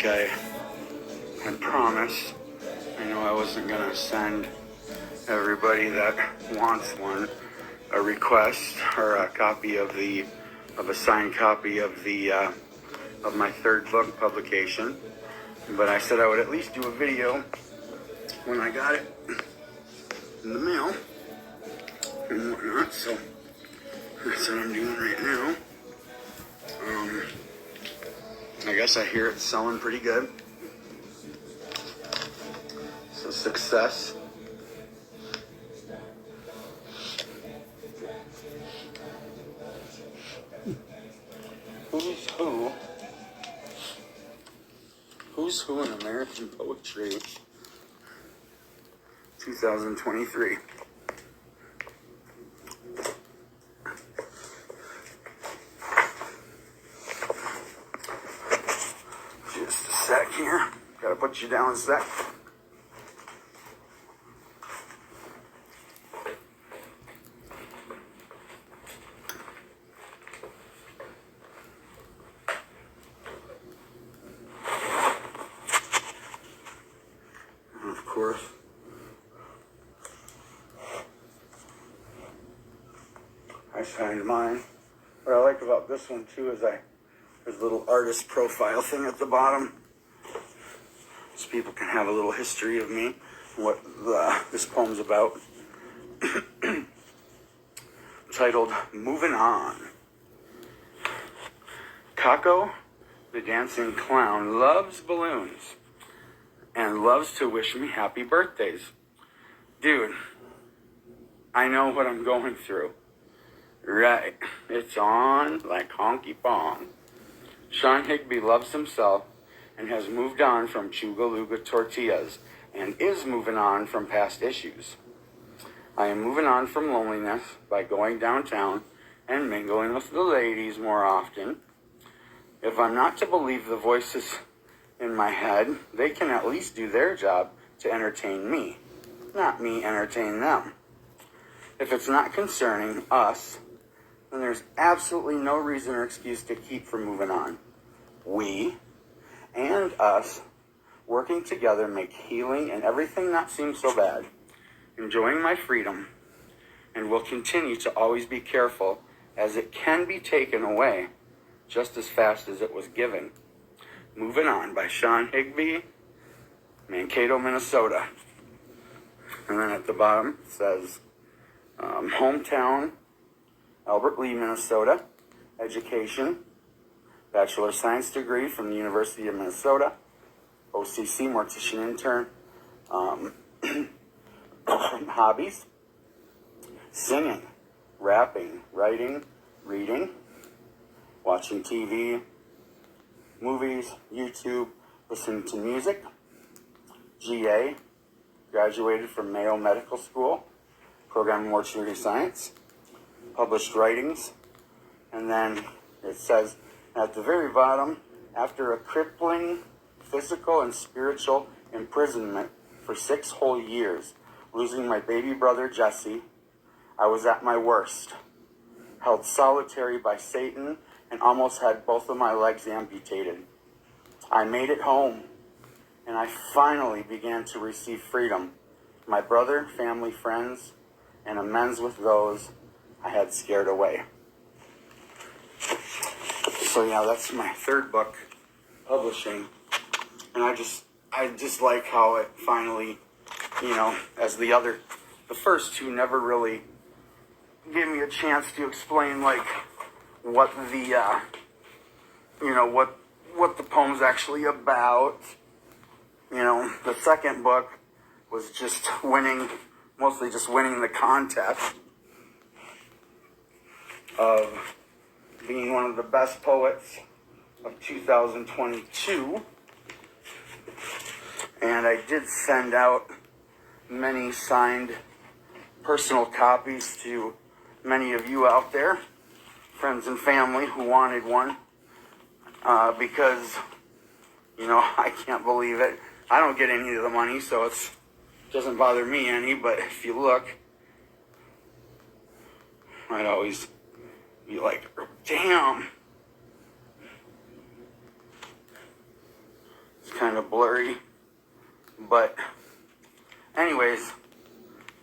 like I promised, I know I wasn't going to send everybody that wants one a request or a copy of a signed copy of of my third book publication, but I said I would at least do a video when I got it in the mail and whatnot. So that's what I'm doing right now. I guess I hear it's selling pretty good. So success. Who's who in American poetry 2023. Just a sec here. Gotta put you down a sec. Of course, I signed mine. What I like about this one too is there's a little artist profile thing at the bottom, so people can have a little history of me, what this poem's about. Titled "Moving On." Kako, the dancing clown, loves balloons and loves to wish me happy birthdays. Dude, I know what I'm going through. Right, it's on like honky pong. Sean Higby loves himself and has moved on from Chugaluga tortillas and is moving on from past issues. I am moving on from loneliness by going downtown and mingling with the ladies more often. If I'm not to believe the voices in my head, they can at least do their job to entertain me, not me entertain them. If it's not concerning us, then there's absolutely no reason or excuse to keep from moving on. We and us working together make healing and everything not seem so bad. Enjoying my freedom, and will continue to always be careful, as it can be taken away just as fast as it was given. Moving On by Sean Higby, Mankato, Minnesota. And then at the bottom it says, hometown, Albert Lea, Minnesota. Education, Bachelor of Science degree from the University of Minnesota. OCC, mortician intern. Hobbies, singing, rapping, writing, reading, watching TV, movies, YouTube, listening to music. GA, graduated from Mayo Medical School, program in mortuary science, published writings, and then it says at the very bottom, after a crippling physical and spiritual imprisonment for 6 whole years, losing my baby brother Jesse, I was at my worst, held solitary by Satan, and almost had both of my legs amputated. I made it home, and I finally began to receive freedom. My brother, family, friends, and amends with those I had scared away. So yeah, that's my third book publishing, and I just like how it finally, as the first two never really gave me a chance to explain like what the what the poem's actually about. The second book was just mostly just winning the contest of being one of the best poets of 2022. And I did send out many signed personal copies to many of you out there, friends and family who wanted one, because, I can't believe it. I don't get any of the money, so it doesn't bother me any, but if you look, I'd always be like, damn. kind of blurry. But anyways,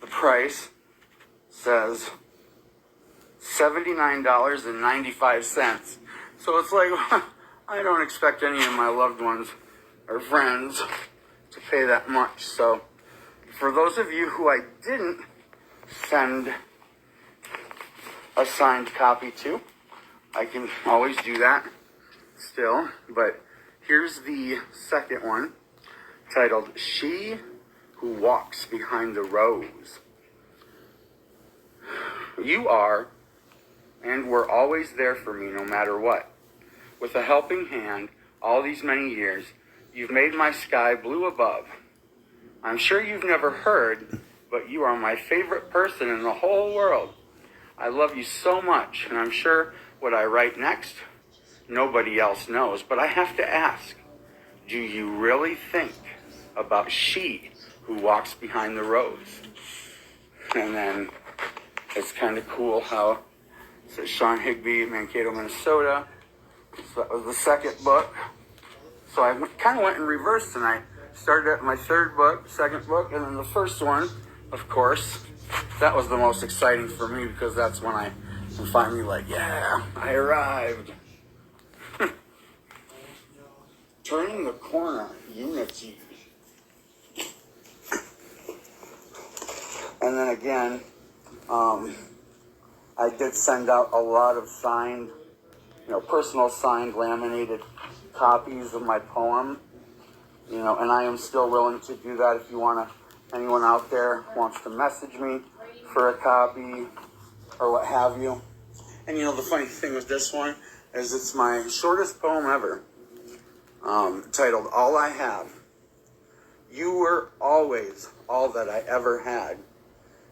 the price says $79.95. So it's like, I don't expect any of my loved ones or friends to pay that much. So for those of you who I didn't send a signed copy to, I can always do that still. But here's the second one, titled She Who Walks Behind the Rose. You are and were always there for me no matter what. With a helping hand all these many years, you've made my sky blue above. I'm sure you've never heard, but you are my favorite person in the whole world. I love you so much, and I'm sure what I write next, nobody else knows. But I have to ask, do you really think about she who walks behind the rose? And then it's kind of cool how it says Sean Higby, Mankato, Minnesota. So that was the second book. So I kind of went in reverse tonight. Started at my third book, second book, and then the first one, of course. That was the most exciting for me because that's when I can finally like, yeah, I arrived. Turning the corner, unity. And then again, I did send out a lot of signed, personal signed laminated copies of my poem, and I am still willing to do that if you anyone out there wants to message me for a copy or what have you. And the funny thing with this one is it's my shortest poem ever, titled All I Have. You were always all that I ever had,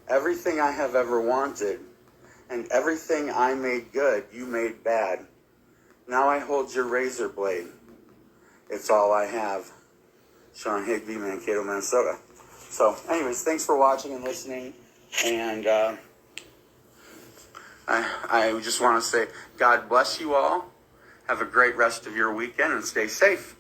everything I have ever wanted, and everything I made good, you made bad. Now I hold your razor blade. It's all I have. Sean Higby, Mankato, Minnesota. So, anyways, thanks for watching and listening. And I just want to say, God bless you all. Have a great rest of your weekend and stay safe.